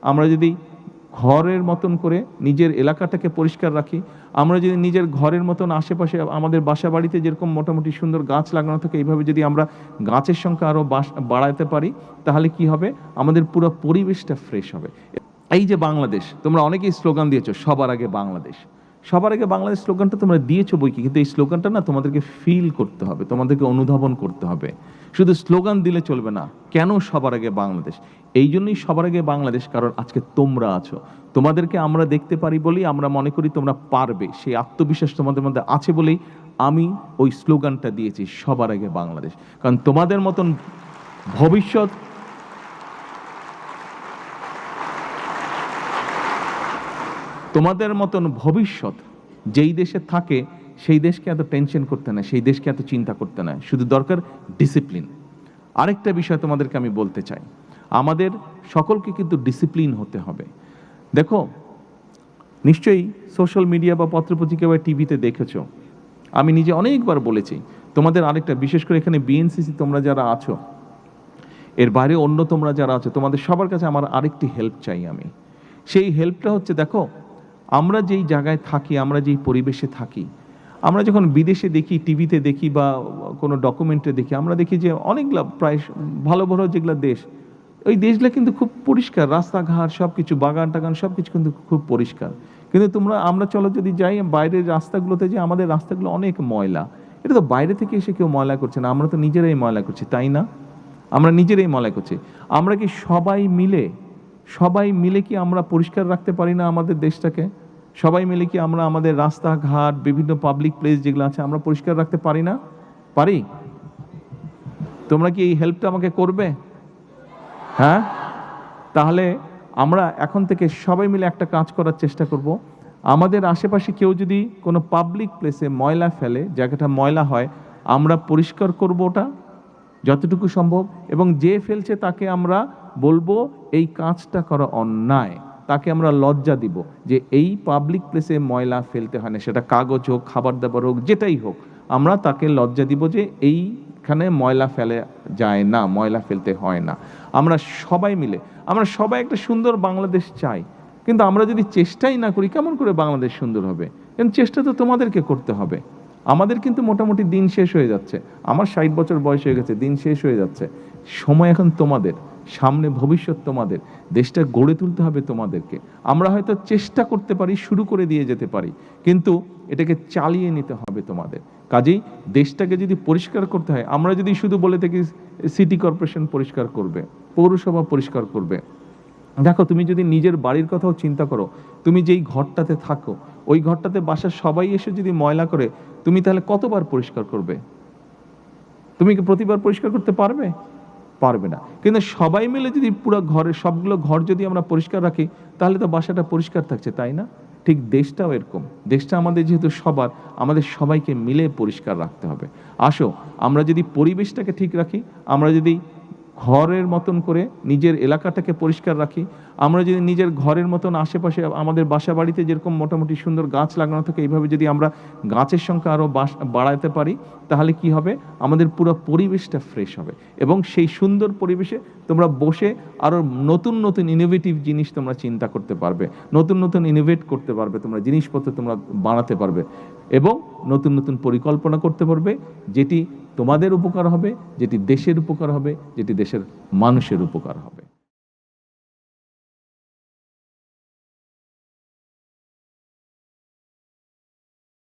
আমরা যদি ঘরের মতন করে নিজের এলাকাটাকে পরিষ্কার রাখি, আমরা যদি নিজের ঘরের মতন আশেপাশে আমাদের বাসা বাড়িতে যেরকম মোটামুটি সুন্দর গাছ লাগানো থাকে, এইভাবে যদি আমরা গাছের সংখ্যা আরও বাড়াতে পারি, তাহলে কি হবে, আমাদের পুরো পরিবেশটা ফ্রেশ হবে। এই যে বাংলাদেশ, তোমরা অনেকেই স্লোগান দিয়েছো সবার আগে বাংলাদেশ, সবার আগে বাংলাদেশ স্লোগানটা তোমরা দিয়েছো বই কি, কিন্তু এই স্লোগানটা না তোমাদেরকে ফিল করতে হবে, তোমাদেরকে অনুধাবন করতে হবে। শুধু স্লোগান দিলে চলবে না। কেন সবার আগে বাংলাদেশ? এই জন্যই সবার আগে বাংলাদেশ, কারণ আজকে তোমরা আছো, তোমাদেরকে আমরা দেখতে পারি বলেই আমরা মনে করি তোমরা পারবে, সেই আত্মবিশ্বাস তোমাদের মধ্যে আছে বলেই আমি ওই স্লোগানটা দিয়েছি সবার আগে বাংলাদেশ। কারণ তোমাদের মতন ভবিষ্যৎ, তোমাদের মতন ভবিষ্যৎ যেই দেশে থাকে সেই দেশকে এত টেনশন করতে না, সেই দেশকে এত চিন্তা করতে না, শুধু দরকার ডিসিপ্লিন। আরেকটা বিষয় তোমাদেরকে আমি বলতে চাই, আমাদের সকলকে কিন্তু ডিসিপ্লিন হতে হবে। দেখো, নিশ্চয়ই সোশ্যাল মিডিয়া বা পত্রপত্রিকা বা টিভিতে দেখেছো, আমি নিজে অনেকবার বলেছি তোমাদের আরেকটা, বিশেষ করে এখানে বিএনসিসি তোমরা যারা আছো, এর বাইরে অন্য তোমরা যারা আছো, তোমাদের সবার কাছে আমার আরেকটি হেল্প চাই আমি। সেই হেল্পটা হচ্ছে, দেখো আমরা যেই জায়গায় থাকি, আমরা যেই পরিবেশে থাকি, আমরা যখন বিদেশে দেখি, টিভিতে দেখি বা কোনো ডকুমেন্টে দেখি, আমরা দেখি যে অনেকগুলো প্রায় ভালো ভালো যেগুলো দেশ, ওই দেশগুলো কিন্তু খুব পরিষ্কার, রাস্তাঘাট সব কিছু, বাগান টাগান সব কিছু কিন্তু খুব পরিষ্কার। কিন্তু আমরা চলো যদি যাই বাইরের রাস্তাগুলোতে, যে আমাদের রাস্তাগুলো অনেক ময়লা। এটা তো বাইরে থেকে এসে কেউ ময়লা করছে না, আমরা তো নিজেরাই ময়লা করছি, তাই না? আমরা নিজেরাই ময়লা করছি। আমরা কি সবাই মিলে কি আমরা পরিষ্কার রাখতে পারি না আমাদের দেশটাকে? সবাই মিলে কি আমরা আমাদের রাস্তাঘাট, বিভিন্ন পাবলিক প্লেস যেগুলো আছে, আমরা পরিষ্কার রাখতে পারি না? পারি? তোমরা কি এই হেল্পটা আমাকে করবে? হ্যাঁ, তাহলে আমরা এখন থেকে সবাই মিলে একটা কাজ করার চেষ্টা করব। আমাদের আশেপাশে কেউ যদি কোনো পাবলিক প্লেসে ময়লা ফেলে, জায়গাটা ময়লা হয়, আমরা পরিষ্কার করব ওটা যতটুকু সম্ভব, এবং যে ফেলছে তাকে আমরা বলবো এই কাজটা করা অন্যায়, তাকে আমরা লজ্জা দিব যে এই পাবলিক প্লেসে ময়লা ফেলতে হয় না, সেটা কাগজ হোক, খাবার দাবার হোক, যেটাই হোক, আমরা তাকে লজ্জা দিব যে এইখানে ময়লা ফেলে যায় না, ময়লা ফেলতে হয় না। আমরা সবাই একটা সুন্দর বাংলাদেশ চাই, কিন্তু আমরা যদি চেষ্টাই না করি, কেমন করে বাংলাদেশ সুন্দর হবে? কিন্তু চেষ্টা তো তোমাদেরকে করতে হবে। আমাদের কিন্তু মোটামুটি দিন শেষ হয়ে যাচ্ছে, আমার 60 বছর বয়স হয়ে গেছে, দিন শেষ হয়ে যাচ্ছে। সময় এখন তোমাদের, সামনে ভবিষ্যৎ তোমাদের, দেশটা গড়ে তুলতে হবে তোমাদেরকে। আমরা হয়তো চেষ্টা করতে পারি, শুরু করে দিয়ে যেতে পারি, কিন্তু এটাকে চালিয়ে নিতে হবে তোমাদের। কাজেই দেশটাকে যদি পরিষ্কার করতে হয়, আমরা যদি শুধু বলে থাকি সিটি কর্পোরেশন পরিষ্কার করবে, পৌরসভা পরিষ্কার করবে, দেখো তুমি যদি নিজের বাড়ির কথাও চিন্তা করো, তুমি যেই ঘরটাতে থাকো, ওই ঘরটাতে বাসার সবাই এসে যদি ময়লা করে, তুমি তাহলে কতবার পরিষ্কার করবে? তুমি কি প্রতিবার পরিষ্কার করতে পারবে? পারবে না। কিন্তু সবাই মিলে যদি পুরো ঘরের সবগুলো ঘর যদি আমরা পরিষ্কার রাখি, তাহলে তো বাসাটা পরিষ্কার থাকছে, তাই না? ঠিক দেশটাও এরকম, দেশটা আমাদের যেহেতু সবার, আমাদের সবাইকে মিলে পরিষ্কার রাখতে হবে। আসো আমরা যদি পরিবেশটাকে ঠিক রাখি, আমরা যদি ঘরের মতন করে নিজের এলাকাটাকে পরিষ্কার রাখি, আমরা যদি নিজের ঘরের মতন আশেপাশে আমাদের বাসা বাড়িতে যেরকম মোটামুটি সুন্দর গাছ লাগানো থাকে, এইভাবে যদি আমরা গাছের সংখ্যা আরও বাড়াতে পারি, তাহলে কি হবে, আমাদের পুরো পরিবেশটা ফ্রেশ হবে। এবং সেই সুন্দর পরিবেশে তোমরা বসে আরও নতুন নতুন ইনোভেটিভ জিনিস তোমরা চিন্তা করতে পারবে, নতুন নতুন ইনোভেট করতে পারবে, তোমরা জিনিসপত্র তোমরা বানাতে পারবে, এবং নতুন নতুন পরিকল্পনা করতে পারবে, যেটি তোমাদের উপকার হবে, যেটি দেশের উপকার হবে, যেটি দেশের মানুষের উপকার হবে।